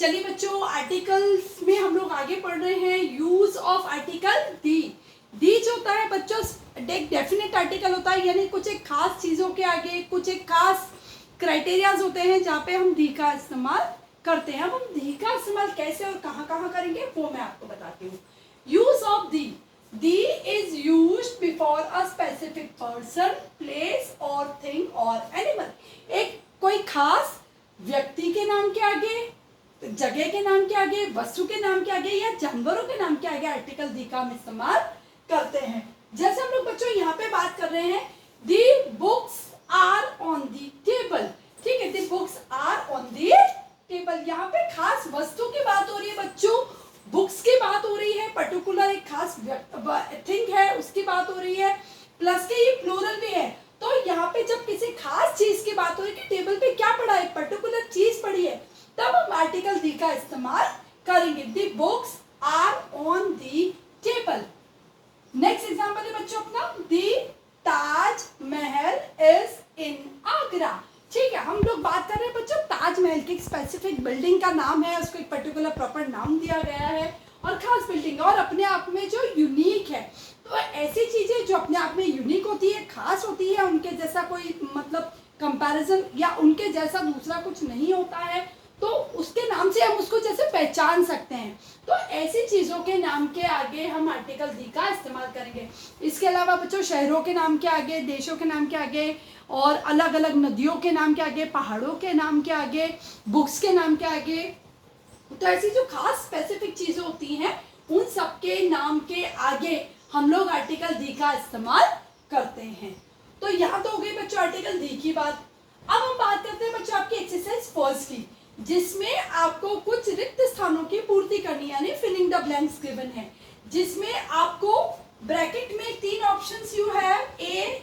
चलिए बच्चों, आर्टिकल्स में हम लोग आगे पढ़ रहे हैं। यूज ऑफ आर्टिकल दी। दी जो होता है बच्चों एक डेफिनेट आर्टिकल होता है, यानी कुछ एक खास चीज़ों के आगे कुछ एक खास क्राइटेरियाज होते हैं जहाँ पे हम दी का इस्तेमाल करते हैं। अब हम दी का इस्तेमाल कैसे और कहाँ कहाँ करेंगे वो मैं आपको बताती हूँ। Use of the. The is used before a specific person, place और थिंग और एनिमल। एक कोई खास व्यक्ति के नाम के आगे, जगह के नाम के आगे, वस्तु के नाम के आगे या जानवरों के नाम के आगे आर्टिकल दी का हम इस्तेमाल करते हैं। जैसे हम लोग बच्चों यहाँ पे बात कर रहे हैं, the books are on the table. ठीक है, the books are on the table. यहाँ पे खास वस्तु की बात हो रही है बच्चों, बुक्स की बात हो रही है, पर्टिकुलर एक खास थिंग है उसकी बात हो रही है, प्लस के ये प्लूरल भी है। तो यहाँ पे जब किसी खास चीज की बात हो रही है कि टेबल पे क्या पड़ा है, पर्टिकुलर चीज पड़ी है, तब हम आर्टिकल दी का इस्तेमाल करेंगे। The books are on the table. Next example है बच्चों अपना, दी ताज महल इज इन आगरा। ठीक है, हम लोग बात कर रहे हैं बच्चों ताजमहल की स्पेसिफिक बिल्डिंग का नाम है, उसको एक पर्टिकुलर प्रॉपर नाम दिया गया है और खास बिल्डिंग और अपने आप में जो यूनिक है। तो ऐसी चीजें जो अपने आप में यूनिक होती है, खास होती है, उनके जैसा कोई मतलब कंपैरिजन या उनके जैसा दूसरा कुछ नहीं होता है, तो उसके नाम से हम उसको जैसे पहचान सकते हैं। तो ऐसी चीज़ों के नाम के आगे हम आर्टिकल दी का इस्तेमाल करेंगे। इसके अलावा बच्चों शहरों के नाम के आगे, देशों के नाम के आगे और अलग अलग नदियों के नाम के आगे, पहाड़ों के नाम के आगे, बुक्स के नाम के आगे, तो ऐसी जो खास स्पेसिफिक चीज़ें होती हैं उन सब के नाम के आगे हम लोग आर्टिकल दी का इस्तेमाल करते हैं। तो यहाँ तो हो गई बच्चों आर्टिकल दी की बात। अब हम बात करते हैं बच्चों आपकी एक्सरसाइज फर्स्ट की, जिसमें आपको कुछ रिक्त स्थानों की पूर्ति करनी, यानी फिलिंग द ब्लैंक्स गिवन है, जिसमें आपको ब्रैकेट में तीन ऑप्शंस यू है, ए,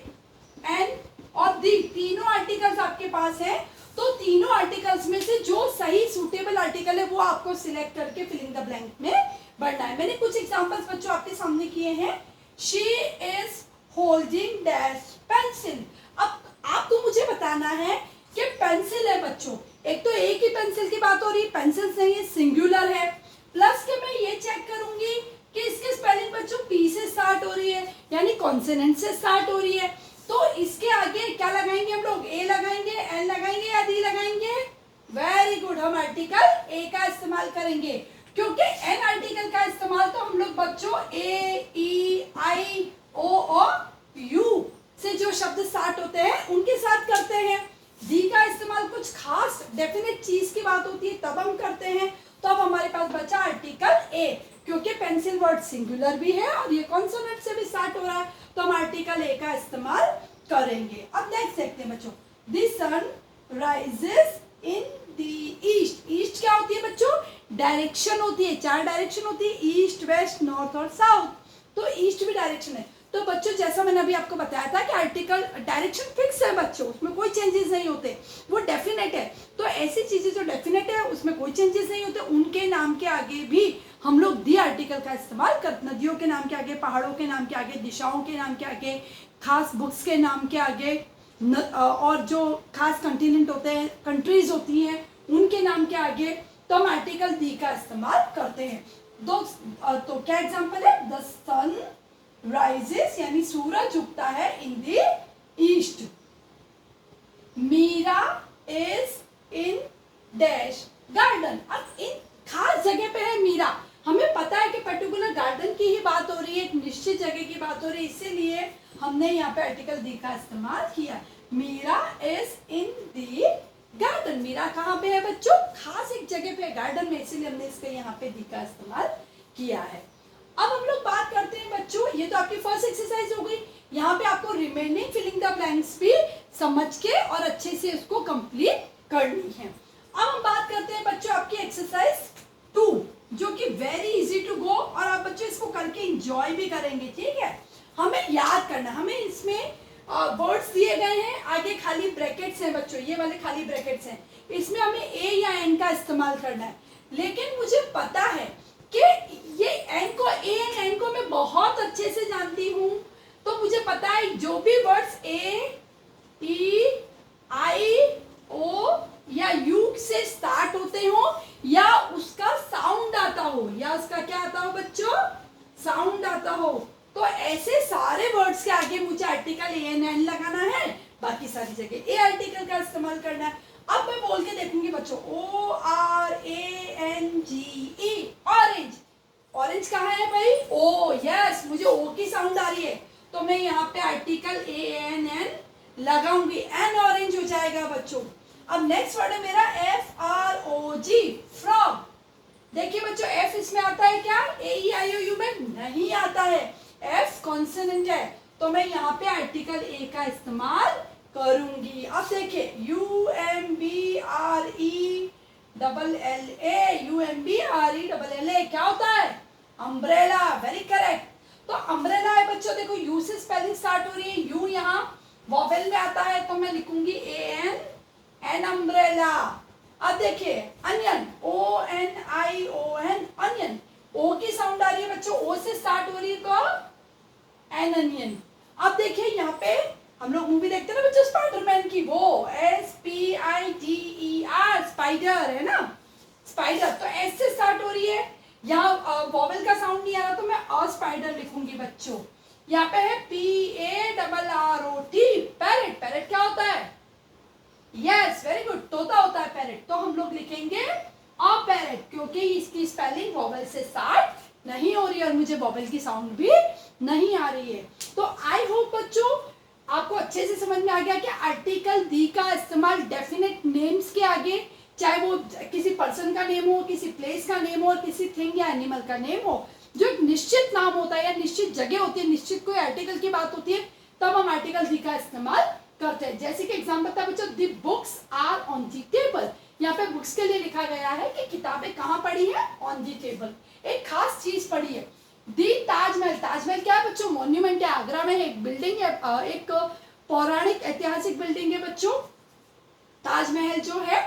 एन और दी, तीनों आर्टिकल्स आपके पास है। तो तीनों आर्टिकल्स में से जो सही सूटेबल आर्टिकल है वो आपको सिलेक्ट करके फिलिंग द ब्लैंक में भरना है। मैंने कुछ एग्जांपल्स बच्चों आपके सामने किए हैं। She is holding dash pencil. अब आपको मुझे बताना है कि पेंसिल है बच्चों, एक तो एक ही पेंसिल की बात हो रही है, पेंसिल्स नहीं है, सिंगुलर है, प्लस के मैं ये चेक करूंगी कि इसकी स्पेलिंग बच्चों पी से स्टार्ट हो रही है, यानी कॉन्सोनेंट से स्टार्ट हो रही है। तो इसके आगे क्या लगाएंगे हम लोग, ए लगाएंगे, एन लगाएंगे या डी लगाएंगे? वेरी गुड, हम आर्टिकल ए का इस्तेमाल करेंगे, क्योंकि एन आर्टिकल का इस्तेमाल तो हम लोग बच्चों ए, ई, आई, ओ और यू से जो शब्द स्टार्ट होते हैं उनके साथ करते हैं। दी का इस्तेमाल कुछ खास डेफिनेट चीज की बात होती है तब हम करते हैं। तो अब हमारे पास बचा आर्टिकल ए, क्योंकि पेंसिल वर्ड सिंगुलर भी है और ये कॉन्सोनेंट से भी स्टार्ट हो रहा है, तो हम आर्टिकल ए का इस्तेमाल करेंगे। अब नेक्स्ट देखते हैं बच्चों, the sun rises in the east. East क्या होती है बच्चों, डायरेक्शन होती है, चार डायरेक्शन होती है, ईस्ट, वेस्ट, नॉर्थ और साउथ। तो ईस्ट भी डायरेक्शन है। तो बच्चों जैसा मैंने अभी आपको बताया था कि आर्टिकल डायरेक्शन फिक्स है बच्चों, उसमें कोई चेंजेस नहीं होते, वो डेफिनेट है। तो ऐसी चीजें जो डेफिनेट है उसमें कोई चेंजेस नहीं होते, उनके नाम के आगे भी हम लोग दी आर्टिकल का इस्तेमाल करते। नदियों के नाम के आगे, पहाड़ों के नाम के आगे, दिशाओं के नाम के आगे, खास बुक्स के नाम के आगे और जो खास कंटिनेंट होते हैं, कंट्रीज होती हैं, उनके नाम के आगे तो हम आर्टिकल दी का इस्तेमाल करते हैं। तो क्या एग्जाम्पल है, द सन राइजेस यानी सूरज उगता है in the east. Meera is in dash garden. अब इन खास जगह पे है मीरा, हमें पता है कि पर्टिकुलर गार्डन की ही बात हो रही है, एक निश्चित जगह की बात हो रही है, इसीलिए हमने यहाँ पे आर्टिकल दी का इस्तेमाल किया। Meera is in the garden. Meera कहाँ पे है बच्चों, खास एक जगह पे गार्डन में, इसीलिए हमने इसके यहाँ पे दी का इस्तेमाल किया है। अब हम लोग बात करते हैं बच्चों, ये तो आपकी फर्स्ट एक्सरसाइज हो गई। यहाँ पे आपको रिमेनिंग फिलिंग द ब्लैंक्स भी समझ के और अच्छे से उसको कंप्लीट करनी है। अब हम बात करते हैं बच्चों आपकी एक्सरसाइज 2, जो कि वेरी इजी टू गो, और आप बच्चों इसको करके एंजॉय भी करेंगे। ठीक है, हमें याद करना, हमें इसमें वर्ड्स दिए गए हैं, आगे खाली ब्रैकेट्स हैं बच्चों, ये वाले खाली ब्रैकेट्स हैं, इसमें हमें ए या एन का इस्तेमाल करना है। लेकिन मुझे पता है कि ये एन को, ए एन एन को मैं बहुत अच्छे से जानती हूँ, तो मुझे पता है जो भी वर्ड्स ए, ई, आई, ओ या यू से स्टार्ट होते हो या बच्चों, ORANGE, ऑरेंज। ऑरेंज कहाँ है भाई? ओ, यस, मुझे ओ की साउंड आ रही है, तो मैं यहाँ पे आर्टिकल ANN लगाऊंगी, एन ऑरेंज हो जाएगा बच्चों। अब नेक्स्ट वर्ड है मेरा FROG, फ्रॉग। देखिए बच्चों, एफ इसमें आता है क्या? AEIOU में नहीं आता है, एफ कॉन्सोनेंट है, तो मैं यहाँ पे आर्टिकल ए का इस्तेमाल करूंगी। अब देखिए UMBRELLA क्या होता है? Umbrella, very correct. तो अम्ब्रेला है बच्चों, देखो यू से स्पेलिंग स्टार्ट हो रही है, यू यहाँ वॉवेल में आता है, तो मैं लिखूंगी एन अम्ब्रेला। अब देखिए अनियन, ONION, अनियन, ओ की साउंड आ रही है बच्चों, ओ से स्टार्ट हो रही है, तो एन अनियन। अब देखिए यहाँ पे हम लोग मूवी देखते हैं ना बच्चों स्पाइडरमैन की, वो SPIDER, स्पाइडर है ना, स्पाइडर, तो एस से स्टार्ट हो रही है, यहाँ वॉवेल का साउंड नहीं आ रहा, तो मैं अ स्पाइडर लिखूंगी बच्चों। यहाँ पे है PARROT, पैरेट। पैरेट क्या होता है? यस, वेरी गुड, तोता होता है पैरेट, तो हम लोग लिखेंगे अ पैरेट, क्योंकि इसकी स्पेलिंग वॉवेल से स्टार्ट नहीं हो रही है और मुझे वॉवेल की साउंड भी नहीं आ रही है। तो आई होप बच्चों आपको अच्छे से समझ में आ गया कि आर्टिकल दी का इस्तेमाल डेफिनेट नेम्स के आगे, चाहे वो किसी पर्सन का नेम हो, किसी प्लेस का नेम हो, किसी थिंग या एनिमल का नेम हो, जो एक निश्चित नाम होता है या निश्चित जगह होती है, निश्चित कोई आर्टिकल की बात होती है, तब हम आर्टिकल दी का इस्तेमाल करते हैं। जैसे कि एग्जाम्पल था बच्चों, the books are on the table, यहाँ पे बुक्स के लिए लिखा गया है कि किताबें कहाँ पड़ी है? ऑन द टेबल, एक खास चीज पड़ी है। दी ताजमहल, ताजमहल क्या है बच्चों? मॉन्यूमेंट है, आगरा में एक बिल्डिंग है, एक पौराणिक ऐतिहासिक बिल्डिंग है बच्चों, ताजमहल जो है,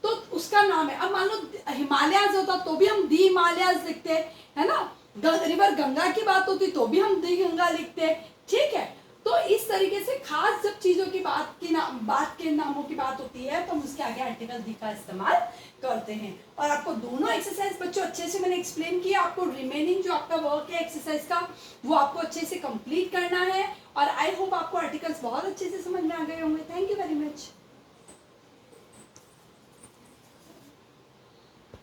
तो उसका नाम है। अब मान लो हिमालयाज होता तो भी हम दी हिमालयाज लिखते है ना, रिवर गंगा की बात होती तो भी हम दी गंगा लिखते, ठीक है। तो इस तरीके से खास जब चीजों की बात के नामों की बात होती है, तो हम उसके आगे आर्टिकल दी का इस्तेमाल करते हैं। और आपको दोनों एक्सरसाइज बच्चों अच्छे से मैंने एक्सप्लेन किया, आपको रिमेनिंग जो आपका वर्क है एक्सरसाइज का, वो आपको अच्छे से कंप्लीट करना है। और आई होप आपको आर्टिकल्स बहुत अच्छे से समझ में आ गए होंगे। Thank you very much.